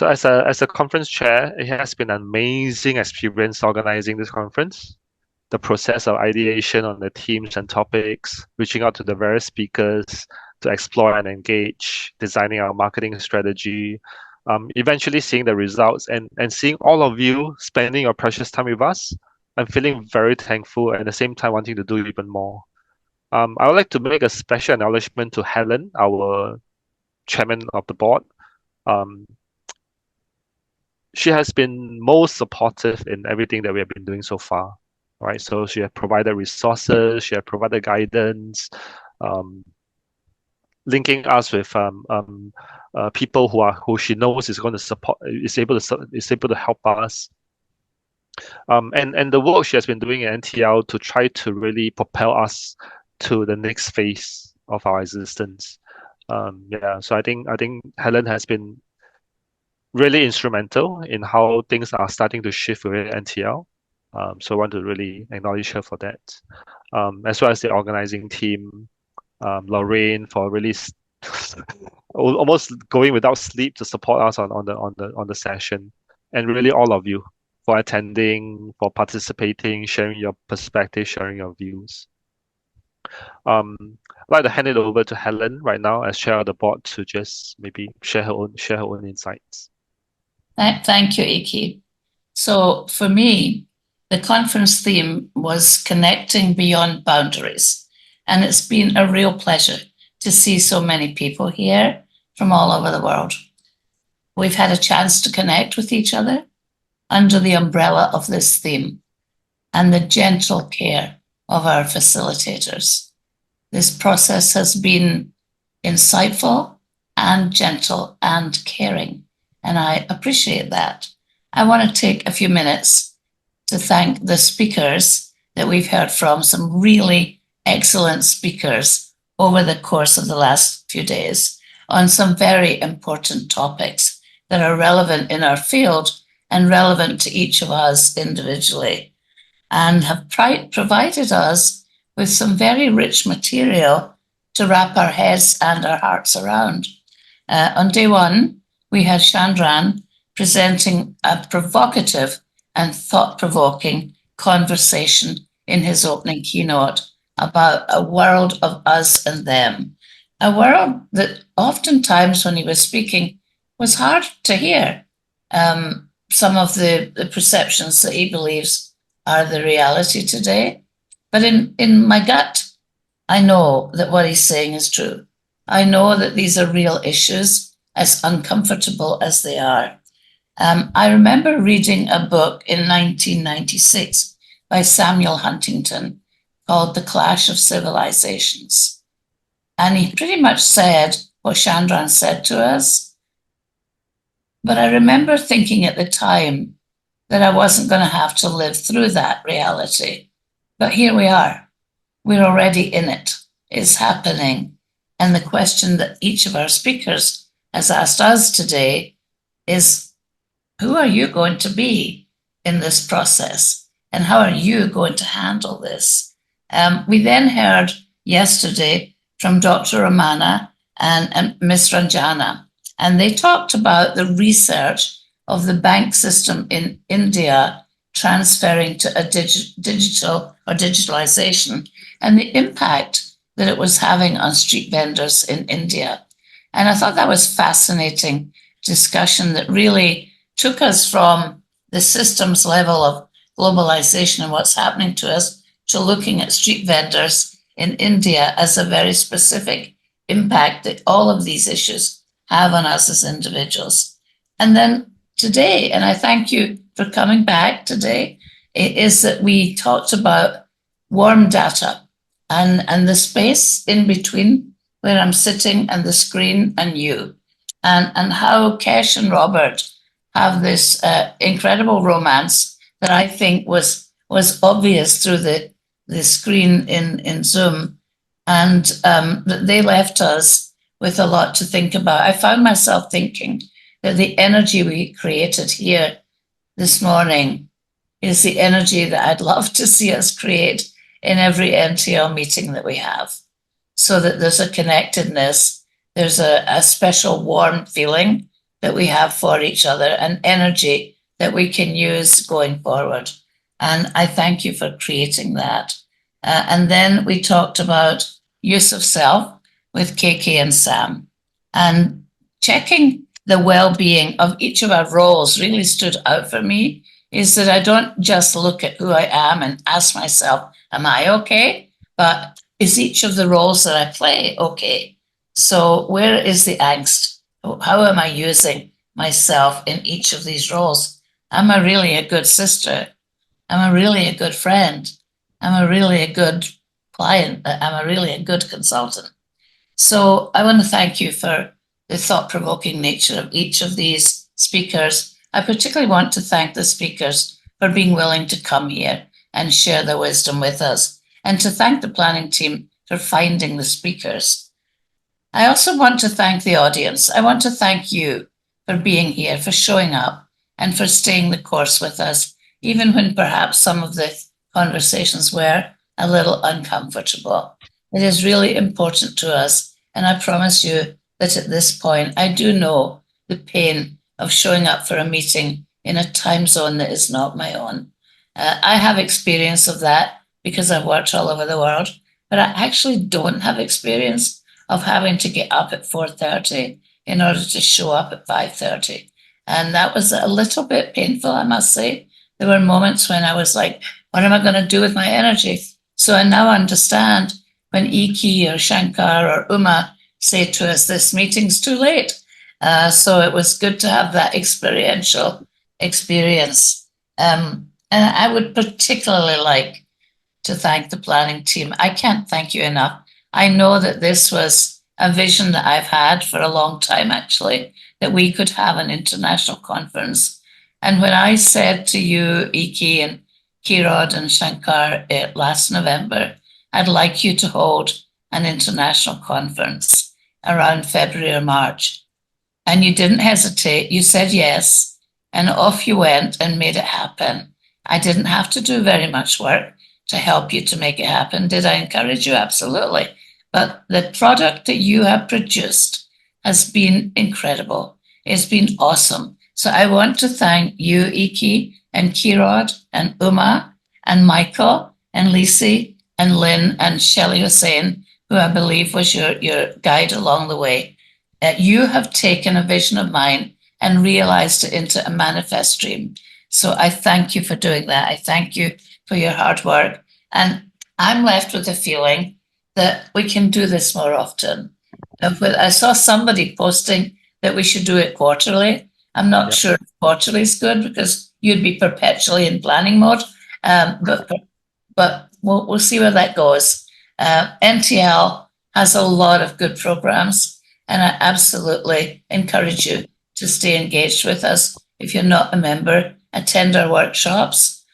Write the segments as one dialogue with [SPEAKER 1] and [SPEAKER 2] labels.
[SPEAKER 1] So as a conference chair, it has been an amazing experience organizing this conference. The process of ideation on the themes and topics, reaching out to the various speakers to explore and engage, designing our marketing strategy, eventually seeing the results and seeing all of you spending your precious time with us. I'm feeling very thankful and at the same time wanting to do even more. I would like to make a special acknowledgement to Helen, our chairman of the board. Um, she has been most supportive in everything that we have been doing so far, right? So she has provided resources, she has provided guidance, um, linking us with people who she knows is going to support, is able to help us. And the work she has been doing at NTL to try to really propel us to the next phase of our existence. Yeah, so I think Helen has been really instrumental in how things are starting to shift within NTL. So I want to really acknowledge her for that, as well as the organizing team, Lorraine for really almost going without sleep to support us on the session, and really all of you for attending, for participating, sharing your perspective, sharing your views. I'd like to hand it over to Helen right now as chair of the board to just maybe share her own insights.
[SPEAKER 2] Thank you, Iki. So for me, the conference theme was connecting beyond boundaries. And it's been a real pleasure to see so many people here from all over the world. We've had a chance to connect with each other under the umbrella of this theme and the gentle care of our facilitators. This process has been insightful and gentle and caring, and I appreciate that. I want to take a few minutes to thank the speakers that we've heard from, some really excellent speakers over the course of the last few days on some very important topics that are relevant in our field and relevant to each of us individually, and have provided us with some very rich material to wrap our heads and our hearts around. On day one, we had Chandran presenting a provocative and thought-provoking conversation in his opening keynote about a world of us and them, a world that oftentimes when he was speaking was hard to hear. Some of the perceptions that he believes are the reality today. But in my gut, I know that what he's saying is true. I know that these are real issues, as uncomfortable as they are. I remember reading a book in 1996 by Samuel Huntington called The Clash of Civilizations. And he pretty much said what Chandran said to us. But I remember thinking at the time that I wasn't going to have to live through that reality. But here we are. We're already in it. It's happening. And the question that each of our speakers has asked us today is, who are you going to be in this process? And how are you going to handle this? We then heard yesterday from Dr. Ramana and Ms. Ranjana, and they talked about the research of the bank system in India transferring to a digital or digitalization and the impact that it was having on street vendors in India. And I thought that was fascinating discussion that really took us from the systems level of globalization and what's happening to us to looking at street vendors in India as a very specific impact that all of these issues have on us as individuals. And then today, and I thank you for coming back today, is that we talked about warm data and the space in between where I'm sitting and the screen and you, and how Kesh and Robert have this incredible romance that I think was obvious through the screen in Zoom, and that they left us with a lot to think about. I found myself thinking that the energy we created here this morning is the energy that I'd love to see us create in every NTL meeting that we have, so that there's a connectedness, there's a special warm feeling that we have for each other and energy that we can use going forward. And I thank you for creating that. And then we talked about use of self with KK and Sam. And checking the well-being of each of our roles really stood out for me, is that I don't just look at who I am and ask myself, am I okay? But is each of the roles that I play okay? So where is the angst? How am I using myself in each of these roles? Am I really a good sister? Am I really a good friend? Am I really a good client? Am I really a good consultant? So I want to thank you for the thought-provoking nature of each of these speakers. I particularly want to thank the speakers for being willing to come here and share their wisdom with us, and to thank the planning team for finding the speakers. I also want to thank the audience. I want to thank you for being here, for showing up, and for staying the course with us, even when perhaps some of the conversations were a little uncomfortable. It is really important to us, and I promise you that at this point, I do know the pain of showing up for a meeting in a time zone that is not my own. I have experience of that because I've worked all over the world, but I actually don't have experience of having to get up at 4:30 in order to show up at 5:30. And that was a little bit painful, I must say. There were moments when I was like, what am I going to do with my energy? So I now understand when Iki or Shankar or Uma say to us, this meeting's too late. So it was good to have that experiential experience. And I would particularly like to thank the planning team. I can't thank you enough. I know that this was a vision that I've had for a long time, actually, that we could have an international conference. And when I said to you, Iki and Kirod and Shankar last November, I'd like you to hold an international conference around February or March, and you didn't hesitate, you said yes, and off you went and made it happen. I didn't have to do very much work to help you to make it happen. Did I encourage you? Absolutely. But the product that you have produced has been incredible. It's been awesome. So I want to thank you, Iki, and Kirod, and Uma, and Michael, and Lisi, and Lynn, and Shelley Hussein, who I believe was your guide along the way. You have taken a vision of mine and realized it into a manifest dream. So I thank you for doing that. I thank you for your hard work. And I'm left with the feeling that we can do this more often. I saw somebody posting that we should do it quarterly. I'm not sure if quarterly is good because you'd be perpetually in planning mode. But we'll see where that goes. NTL has a lot of good programs, and I absolutely encourage you to stay engaged with us. If you're not a member, attend our workshops.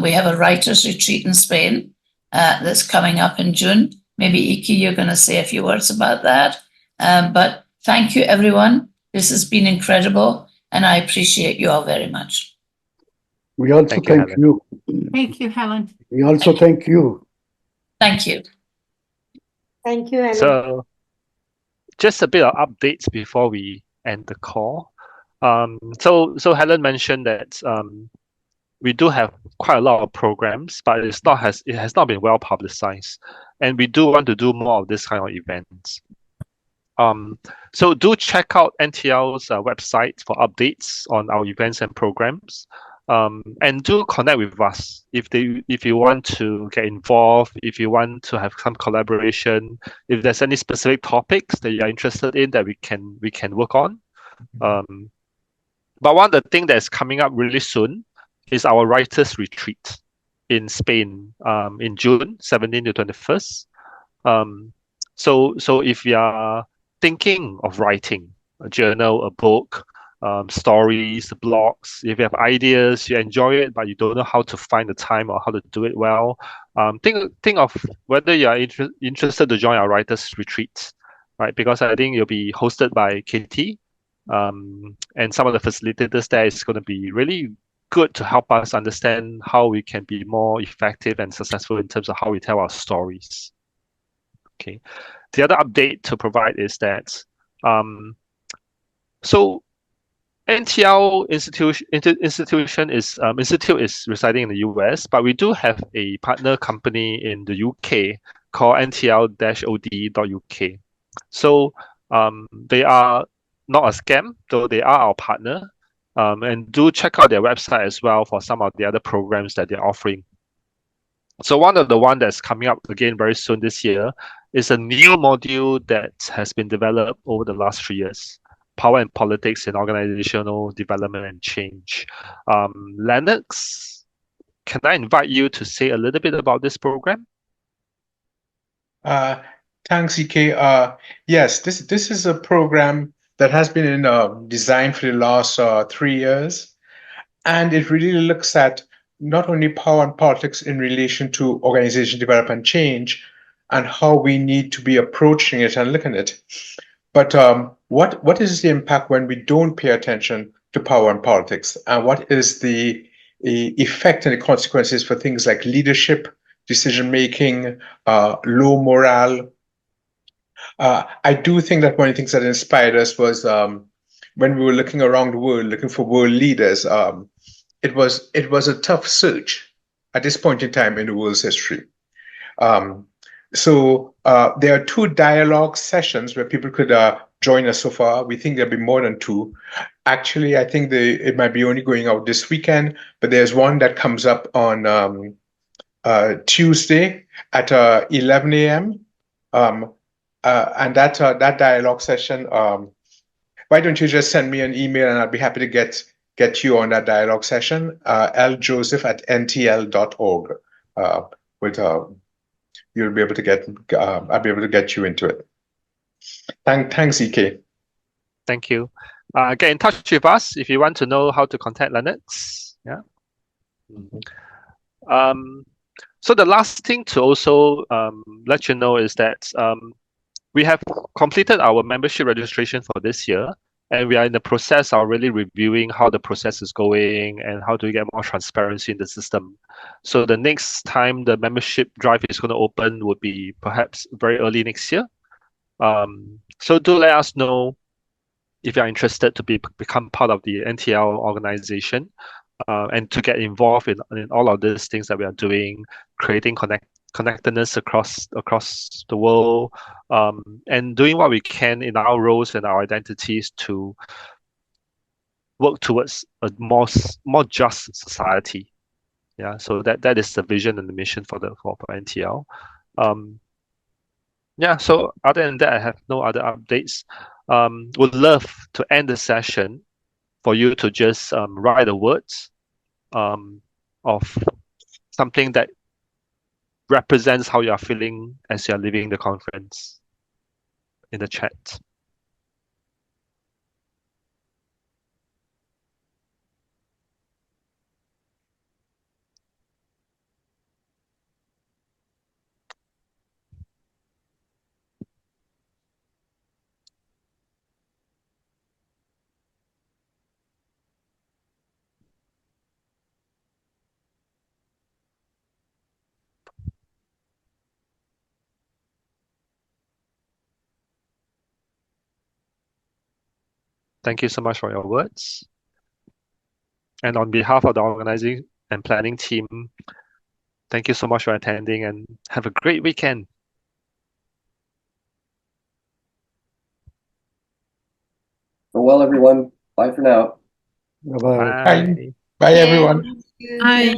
[SPEAKER 2] We have a writers' retreat in Spain that's coming up in June. Maybe, Iki, you're going to say a few words about that. But thank you, everyone. This has been incredible, and I appreciate you all very much.
[SPEAKER 3] We also thank you.
[SPEAKER 4] Thank you, Helen.
[SPEAKER 3] We also thank you.
[SPEAKER 2] Thank you.
[SPEAKER 5] Thank you, Helen.
[SPEAKER 1] So, just a bit of updates before we end the call. So Helen mentioned that we do have quite a lot of programs, but it has not been well publicized, and we do want to do more of this kind of events. So do check out NTL's website for updates on our events and programs, and do connect with us if you want to get involved, if you want to have some collaboration, if there's any specific topics that you're interested in that we can work on. But one of the things that's coming up really soon is our writers' retreat in Spain in June 17 to 21st. So if you are thinking of writing a journal, a book, stories, blogs, if you have ideas, you enjoy it, but you don't know how to find the time or how to do it well, think of whether you are interested to join our writers' retreat, right? Because I think it'll be hosted by Katie, and some of the facilitators there is going to be really good to help us understand how we can be more effective and successful in terms of how we tell our stories. Okay. The other update to provide is that, so NTL institution is institute is residing in the US, but we do have a partner company in the UK called NTL-OD.UK. So they are not a scam, though they are our partner. And do check out their website as well for some of the other programs that they're offering. So one of the one that's coming up again very soon this year is a new module that has been developed over the last 3 years. Power and Politics in Organizational Development and Change. Lennox, can I invite you to say a little bit about this program?
[SPEAKER 4] Thanks, EK. Yes, this is a program that has been in design for the last 3 years, and it really looks at not only power and politics in relation to organization development change and how we need to be approaching it and looking at it, but what is the impact when we don't pay attention to power and politics, and what is the effect and the consequences for things like leadership, decision making, low morale. I do think that one of the things that inspired us was when we were looking around the world, looking for world leaders. It was a tough search at this point in time in the world's history. So there are 2 dialogue sessions where people could join us so far. We think there'll be more than 2. Actually, I think it might be only going out this weekend, but there's one that comes up on Tuesday at 11 a.m. And that dialogue session, why don't you just send me an email and I'll be happy to get you on that dialogue session, ljoseph@ntl.org. You'll be able to I'll be able to get you into it. Thanks, EK.
[SPEAKER 1] Thank you. Get in touch with us if you want to know how to contact Lennox. Yeah. So the last thing to also let you know is that we have completed our membership registration for this year, and we are in the process of really reviewing how the process is going and how do we get more transparency in the system. So the next time the membership drive is going to open would be perhaps very early next year. So do let us know if you're interested to become part of the NTL organization and to get involved in all of these things that we are doing, creating connectedness across the world, and doing what we can in our roles and our identities to work towards a more just society. Yeah, so that is the vision and the mission for NTL. Yeah, so other than that, I have no other updates. Would love to end the session for you to just write the words of something that represents how you are feeling as you are leaving the conference in the chat. Thank you so much for your words. And on behalf of the organizing and planning team, thank you so much for attending and have a great weekend.
[SPEAKER 6] Well, everyone. Bye for now.
[SPEAKER 3] Bye-bye.
[SPEAKER 1] Bye.
[SPEAKER 4] Bye, everyone.
[SPEAKER 5] Bye.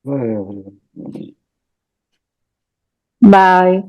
[SPEAKER 3] Bye, everyone.
[SPEAKER 5] Bye.